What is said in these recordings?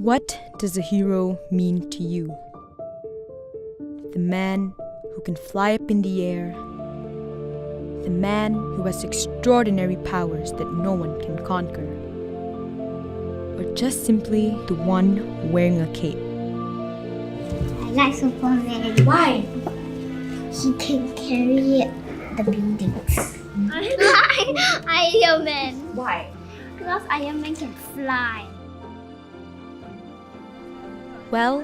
What does a hero mean to you? The man who can fly up in the air. The man who has extraordinary powers that no one can conquer. Or just simply the one wearing a cape. I like Superman. Why? He can carry the buildings. Iron Man. Why? Because Iron Man can fly. Well,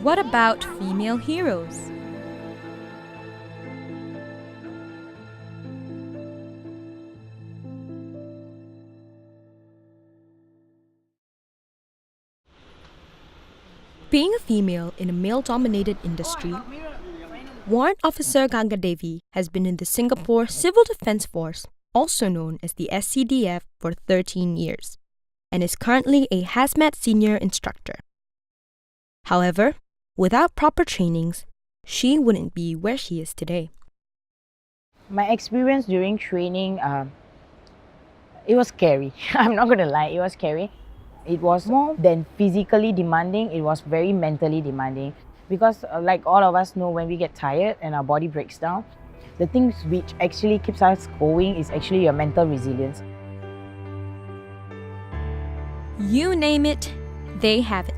what about female heroes? Being a female in a male-dominated industry, Warrant Officer Gangadevi has been in the Singapore Civil Defence Force, also known as the SCDF, for 13 years, and is currently a hazmat senior instructor. However, without proper trainings, she wouldn't be where she is today. My experience during training, it was scary. I'm not going to lie, it was scary. It was more than physically demanding, it was very mentally demanding. Because like all of us know, when we get tired and our body breaks down, the things which actually keeps us going is actually your mental resilience. You name it, they have it.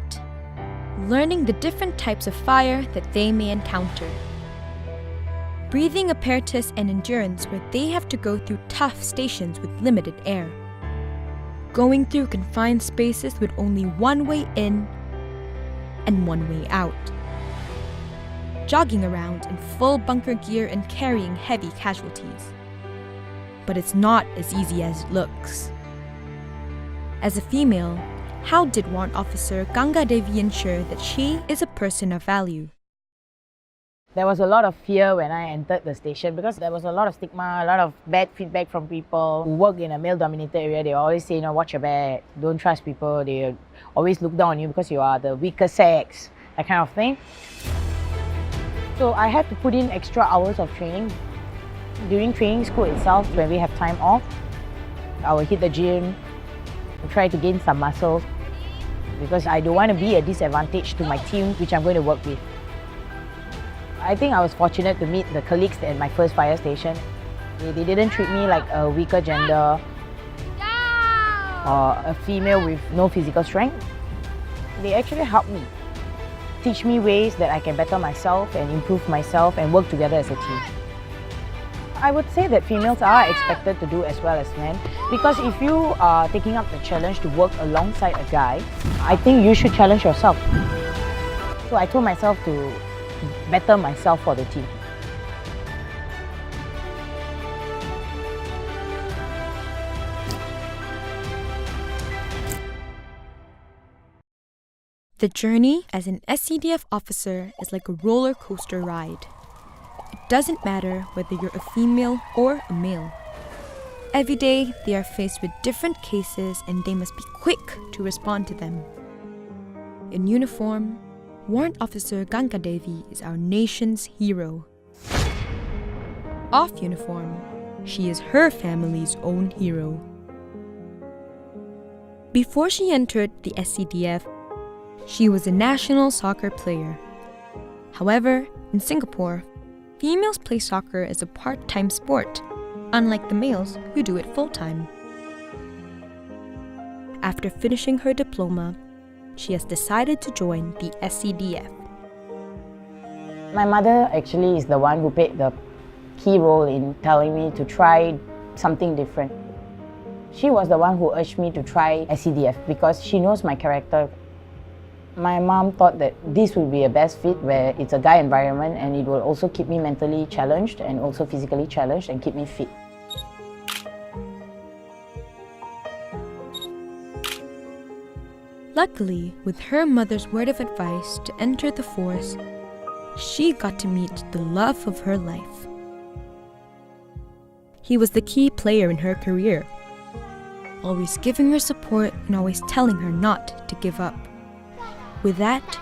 Learning the different types of fire that they may encounter. Breathing apparatus and endurance where they have to go through tough stations with limited air. Going through confined spaces with only one way in and one way out. Jogging around in full bunker gear and carrying heavy casualties. But it's not as easy as it looks. As a female, how did Warrant Officer Gangadevi ensure that she is a person of value? There was a lot of fear when I entered the station because there was a lot of stigma, a lot of bad feedback from people who work in a male-dominated area. They always say, watch your back, don't trust people. They always look down on you because you are the weaker sex, that kind of thing. So I had to put in extra hours of training. During training school itself, when we have time off, I will hit the gym, try to gain some muscle because I don't want to be a disadvantage to my team which I'm going to work with. I think I was fortunate to meet the colleagues at my first fire station. They didn't treat me like a weaker gender or a female with no physical strength. They actually helped me, teach me ways that I can better myself and improve myself and work together as a team. I would say that females are expected to do as well as men because if you are taking up the challenge to work alongside a guy, I think you should challenge yourself. So I told myself to better myself for the team. The journey as an SCDF officer is like a roller coaster ride. It doesn't matter whether you're a female or a male. Every day, they are faced with different cases and they must be quick to respond to them. In uniform, Warrant Officer Gangadevi is our nation's hero. Off uniform, she is her family's own hero. Before she entered the SCDF, she was a national soccer player. However, in Singapore, females play soccer as a part-time sport, unlike the males who do it full-time. After finishing her diploma, she has decided to join the SCDF. My mother actually is the one who played the key role in telling me to try something different. She was the one who urged me to try SCDF because she knows my character. My mom thought that this would be a best fit where it's a guy environment and it will also keep me mentally challenged and also physically challenged and keep me fit. Luckily, with her mother's word of advice to enter the force, she got to meet the love of her life. He was the key player in her career, always giving her support and always telling her not to give up. With that,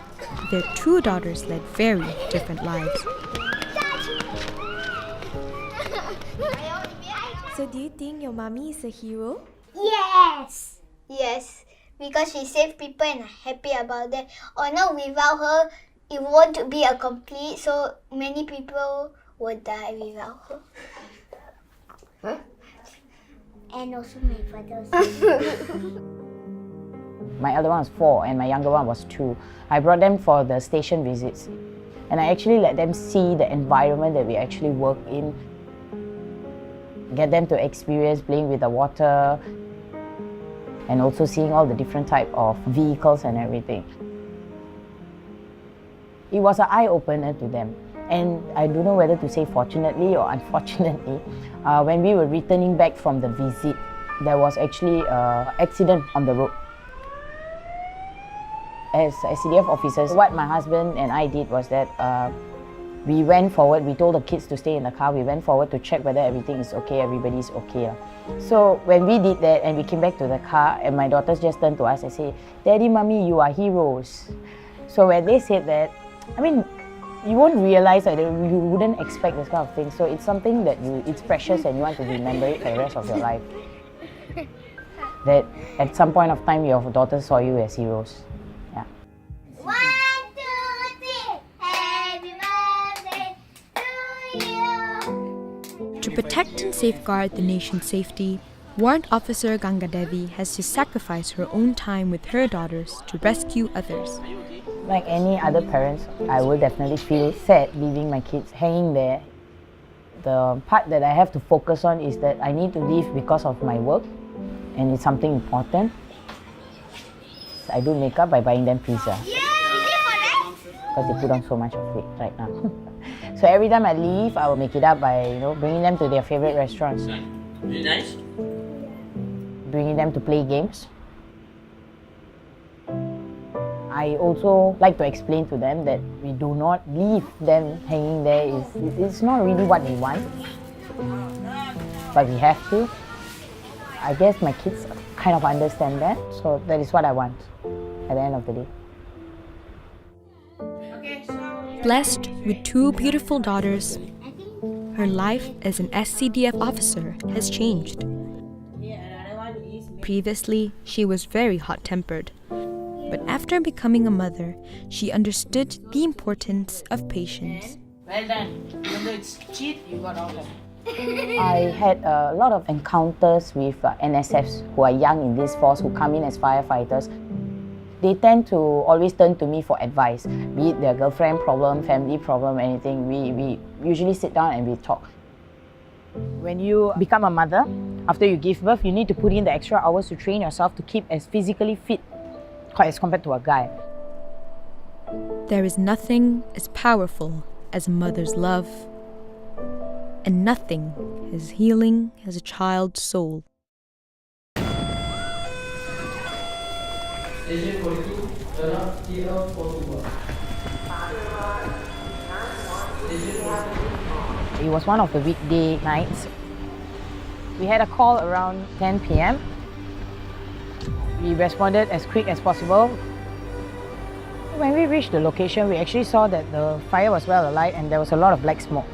their two daughters led very different lives. So do you think your mommy is a hero? Yes. Yes. because she saved people and I'm happy about that. Or no, without her, it won't be a complete, so many people would die without her. Huh? And also my father. My elder one was 4 and my younger one was 2. I brought them for the station visits. And I actually let them see the environment that we actually work in. Get them to experience playing with the water and also seeing all the different type of vehicles and everything. It was an eye-opener to them. And I don't know whether to say fortunately or unfortunately, when we were returning back from the visit, there was actually an accident on the road. As SCDF officers, what my husband and I did was that we went forward, we told the kids to stay in the car, we went forward to check whether everything is okay, everybody's okay. So when we did that and we came back to the car and my daughters just turned to us and say, "Daddy, Mommy, you are heroes." So when they said that, I mean, you won't realize that you wouldn't expect this kind of thing. So it's something that it's precious and you want to remember it for the rest of your life. That at some point of time your daughters saw you as heroes. Yeah. 1, 2, 3, happy birthday to you. To protect and safeguard the nation's safety, Warrant Officer Gangadevi has to sacrifice her own time with her daughters to rescue others. Like any other parents, I will definitely feel sad leaving my kids hanging there. The part that I have to focus on is that I need to leave because of my work and it's something important. I do makeup by buying them pizza because they put on so much of it right now. So every time I leave, I will make it up by bringing them to their favorite restaurants. Very nice. Bringing them to play games. I also like to explain to them that we do not leave them hanging there. It's not really what we want, but we have to. I guess my kids kind of understand that, so that is what I want at the end of the day. Blessed with 2 beautiful daughters, her life as an SCDF officer has changed. Previously, she was very hot-tempered. But after becoming a mother, she understood the importance of patience. Well done. Even though it's cheat, you got all of it. I had a lot of encounters with NSFs who are young in this force, who come in as firefighters. They tend to always turn to me for advice, be it their girlfriend problem, family problem, anything. We usually sit down and we talk. When you become a mother, after you give birth, you need to put in the extra hours to train yourself to keep as physically fit as compared to a guy. There is nothing as powerful as a mother's love, and nothing as healing as a child's soul. It was one of the weekday nights. We had a call around 10 p.m. We responded as quick as possible. When we reached the location, we actually saw that the fire was well alight and there was a lot of black smoke.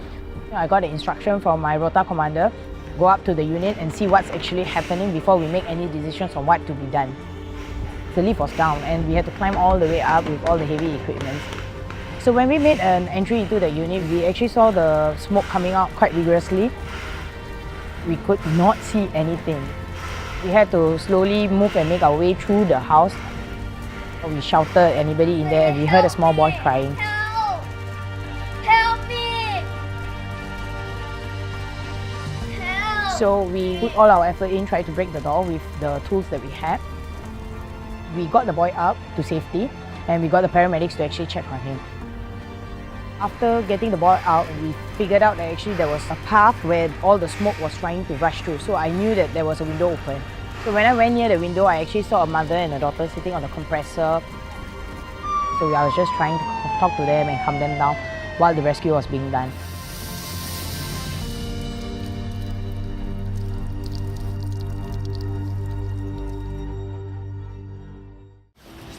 I got the instruction from my rota commander, go up to the unit and see what's actually happening before we make any decisions on what to be done. The lift was down and we had to climb all the way up with all the heavy equipment. So when we made an entry into the unit, we actually saw the smoke coming out quite vigorously. We could not see anything. We had to slowly move and make our way through the house. We shouted at anybody in there and we heard a small boy crying. Help! Help me! Help! So we put all our effort in, tried to break the door with the tools that we had. We got the boy up to safety and we got the paramedics to actually check on him. After getting the boy out, we figured out that actually there was a path where all the smoke was trying to rush through. So I knew that there was a window open. So when I went near the window, I actually saw a mother and a daughter sitting on the compressor. So I was just trying to talk to them and calm them down while the rescue was being done.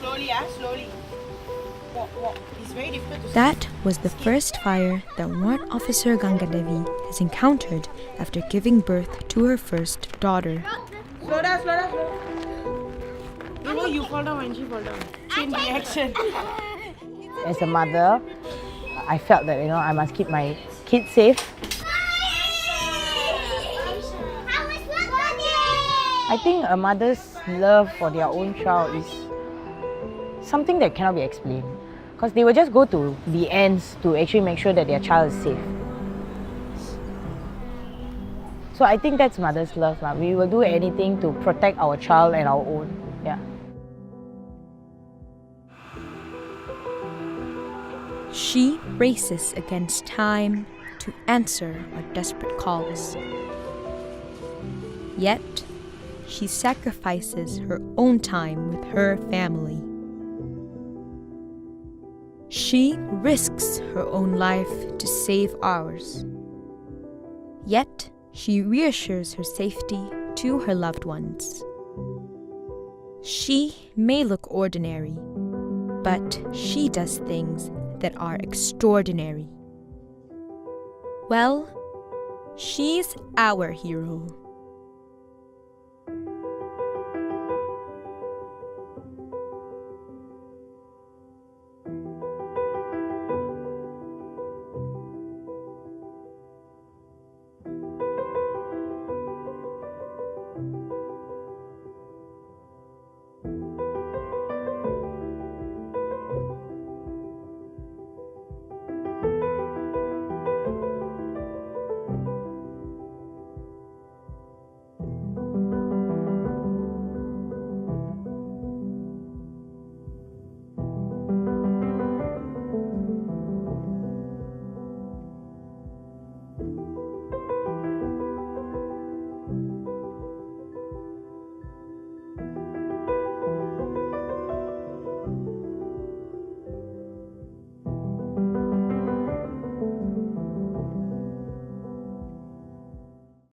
Slowly, slowly. Walk. It's very difficult to That was the first fire that Warrant Officer Gangadevi has encountered after giving birth to her first daughter. Slow down. No, you fall down and she fall down. Chain reaction. As a mother, I felt that I must keep my kids safe. I think a mother's love for their own child is something that cannot be explained, because they will just go to the ends to actually make sure that their child is safe. So I think that's mother's love. We will do anything to protect our child and our own. Yeah. She races against time to answer our desperate calls. Yet, she sacrifices her own time with her family. She risks her own life to save ours. Yet, she reassures her safety to her loved ones. She may look ordinary, but she does things that are extraordinary. Well, she's our hero.